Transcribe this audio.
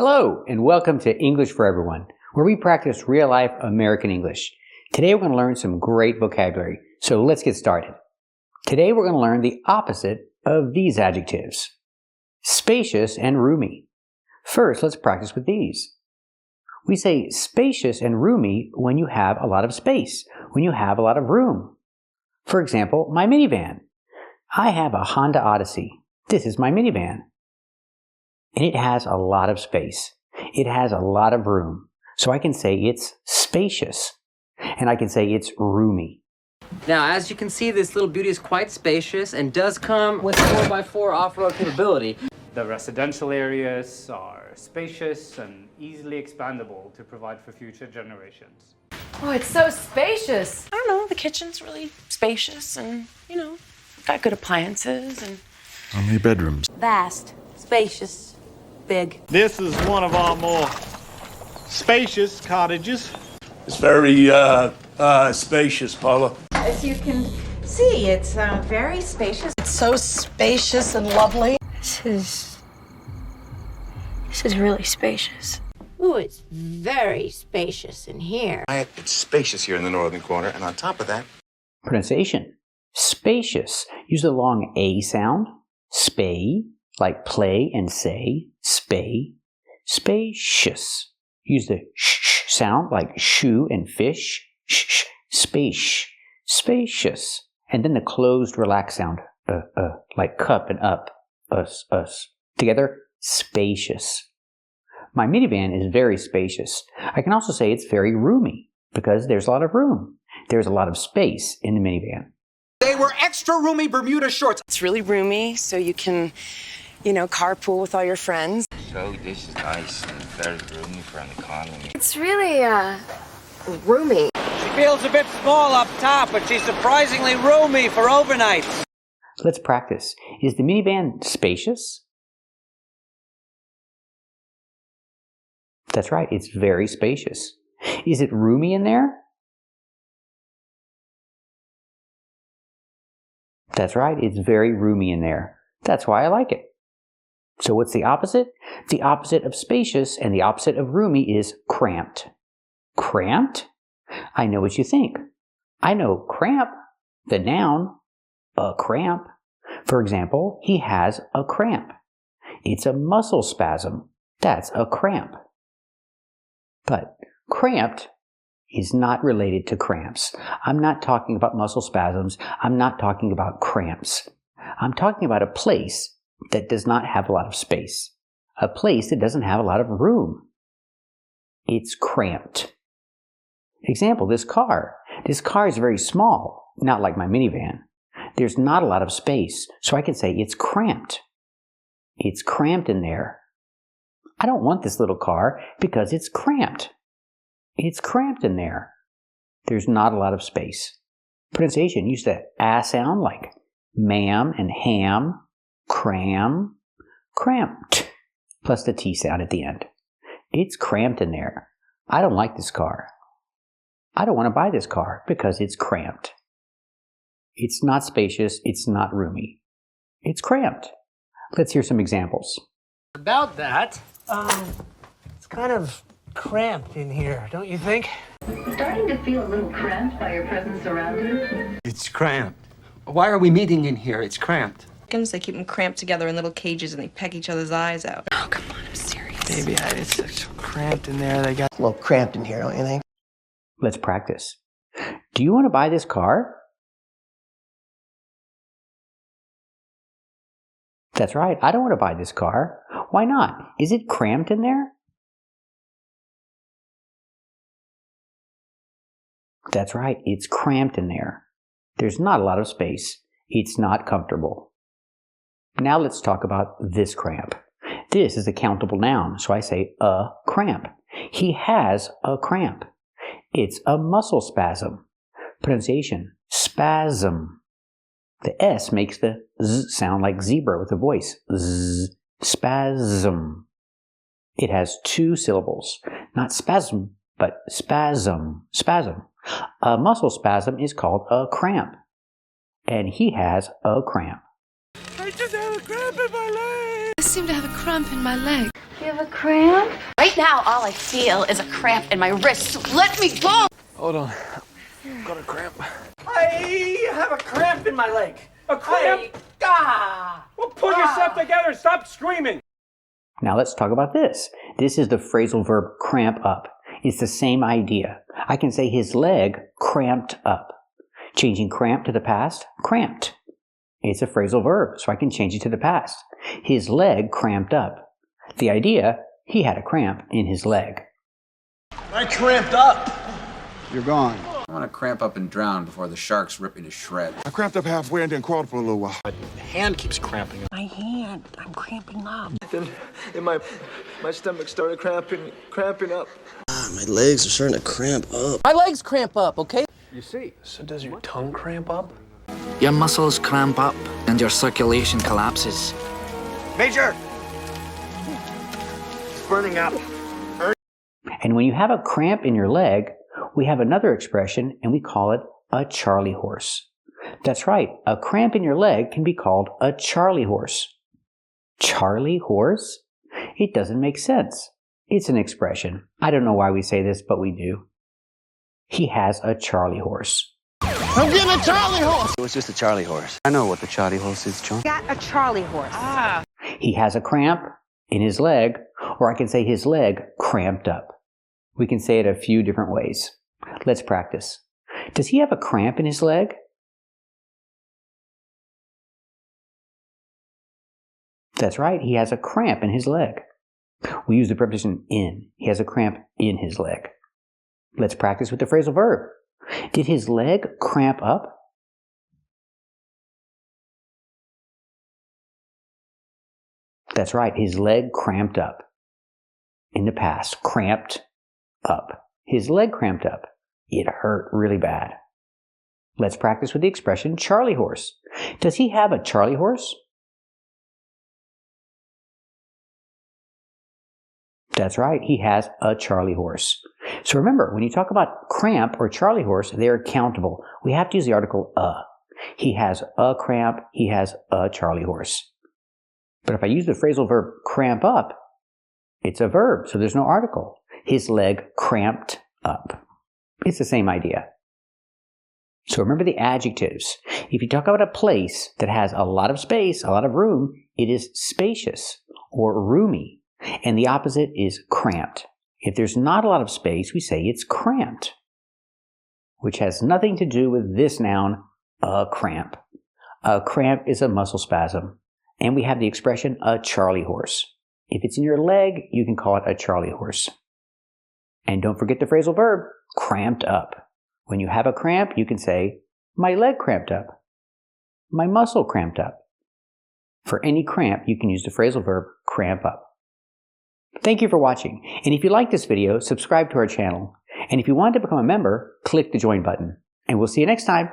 Hello, and welcome to English for Everyone, where we practice real-life American English. Today we're going to learn some great vocabulary, so let's get started. Today we're going to learn the opposite of these adjectives: spacious and roomy. First, let's practice with these. We say spacious and roomy when you have a lot of space, when you have a lot of room. For example, my minivan. I have a Honda Odyssey. This is my minivan. And it has a lot of space. It has a lot of room. So I can say it's spacious. And I can say it's roomy. Now, as you can see, this little beauty is quite spacious and does come with 4x4 off-road capability. The residential areas are spacious and easily expandable to provide for future generations. Oh, it's so spacious. I don't know, the kitchen's really spacious and, got good appliances and... How many bedrooms? Vast, spacious, big. This is one of our more spacious cottages. It's very spacious, Paula. As you can see, it's very spacious. It's so spacious and lovely. This is really spacious. Ooh, it's very spacious in here. It's spacious here in the northern corner, and on top of that... Pronunciation. Spacious. Use the long A sound. Spay, like play and say. Spay. Spacious. Use the sh sound, like shoe and fish. Sh. Space. Spacious. And then the closed relaxed sound. Like cup and up. Us. Together, spacious. My minivan is very spacious. I can also say it's very roomy because there's a lot of room. There's a lot of space in the minivan. They were extra roomy Bermuda shorts. It's really roomy, so you can, carpool with all your friends. So this is nice and very roomy for an economy. It's really, roomy. She feels a bit small up top, but she's surprisingly roomy for overnights. Let's practice. Is the minivan spacious? That's right, it's very spacious. Is it roomy in there? That's right, it's very roomy in there. That's why I like it. So what's the opposite? The opposite of spacious and the opposite of roomy is cramped. Cramped? I know what you think. I know cramp, the noun, a cramp. For example, he has a cramp. It's a muscle spasm. That's a cramp. But cramped is not related to cramps. I'm not talking about muscle spasms. I'm not talking about cramps. I'm talking about a place that does not have a lot of space. A place that doesn't have a lot of room. It's cramped. Example, this car. This car is very small, not like my minivan. There's not a lot of space, so I can say it's cramped. It's cramped in there. I don't want this little car because it's cramped. It's cramped in there. There's not a lot of space. Pronunciation, use the A sound like ma'am and ham, cram, cramped, plus the T sound at the end. It's cramped in there. I don't like this car. I don't want to buy this car because it's cramped. It's not spacious. It's not roomy. It's cramped. Let's hear some examples. About that, it's kind of cramped in here, don't you think? Starting to feel a little cramped by your presence around you? It's cramped. Why are we meeting in here? It's cramped. They keep them cramped together in little cages and they peck each other's eyes out. Oh, come on, I'm serious. Baby, it's so cramped in there. They got a little cramped in here, don't you think? Let's practice. Do you want to buy this car? That's right, I don't want to buy this car. Why not? Is it cramped in there? That's right, it's cramped in there. There's not a lot of space. It's not comfortable. Now let's talk about this cramp. This is a countable noun, so I say a cramp. He has a cramp. It's a muscle spasm. Pronunciation, spasm. The S makes the Z sound like zebra with a voice. Z, spasm. It has two syllables. Not spasm, but spasm. Spasm. A muscle spasm is called a cramp. And he has a cramp. I just have a cramp in my leg. I seem to have a cramp in my leg. You You have a cramp? Right now, all I feel is a cramp in my wrist. So let me go! Hold on. I've got a cramp. I have a cramp in my leg. A cramp? Well, pull yourself together. Stop screaming. Now let's talk about this. This is the phrasal verb cramp up. It's the same idea. I can say his leg cramped up. Changing cramp to the past, cramped. It's a phrasal verb, so I can change it to the past. His leg cramped up. The idea, he had a cramp in his leg. I cramped up. You're gone. I want to cramp up and drown before the sharks rip me to shreds. I cramped up halfway and then crawled for a little while. My hand keeps cramping up. My hand, I'm cramping up. Then my stomach started cramping up. My legs are starting to cramp up. My legs cramp up, okay? You see? So does your tongue cramp up? Your muscles cramp up and your circulation collapses. Major! It's burning up. And when you have a cramp in your leg, we have another expression and we call it a Charlie horse. That's right, a cramp in your leg can be called a Charlie horse. Charlie horse? It doesn't make sense. It's an expression. I don't know why we say this, but we do. He has a Charlie horse. I'm getting a Charlie horse! It was just a Charlie horse. I know what the Charlie horse is, John. Got a Charlie horse. He has a cramp in his leg, or I can say his leg cramped up. We can say it a few different ways. Let's practice. Does he have a cramp in his leg? That's right, he has a cramp in his leg. We use the preposition in. He has a cramp in his leg. Let's practice with the phrasal verb. Did his leg cramp up? That's right, his leg cramped up. In the past, cramped up. His leg cramped up. It hurt really bad. Let's practice with the expression Charlie horse. Does he have a Charlie horse? That's right, he has a Charlie horse. So remember, when you talk about cramp or Charlie horse, they're countable. We have to use the article a. He has a cramp, he has a Charlie horse. But if I use the phrasal verb cramp up, it's a verb, so there's no article. His leg cramped up. It's the same idea. So remember the adjectives. If you talk about a place that has a lot of space, a lot of room, it is spacious or roomy. And the opposite is cramped. If there's not a lot of space, we say it's cramped, which has nothing to do with this noun, a cramp. A cramp is a muscle spasm. And we have the expression a Charlie horse. If it's in your leg, you can call it a Charlie horse. And don't forget the phrasal verb, cramped up. When you have a cramp, you can say, my leg cramped up. My muscle cramped up. For any cramp, you can use the phrasal verb cramp up. Thank you for watching. And if you like this video, subscribe to our channel. And if you want to become a member, click the join button. And we'll see you next time.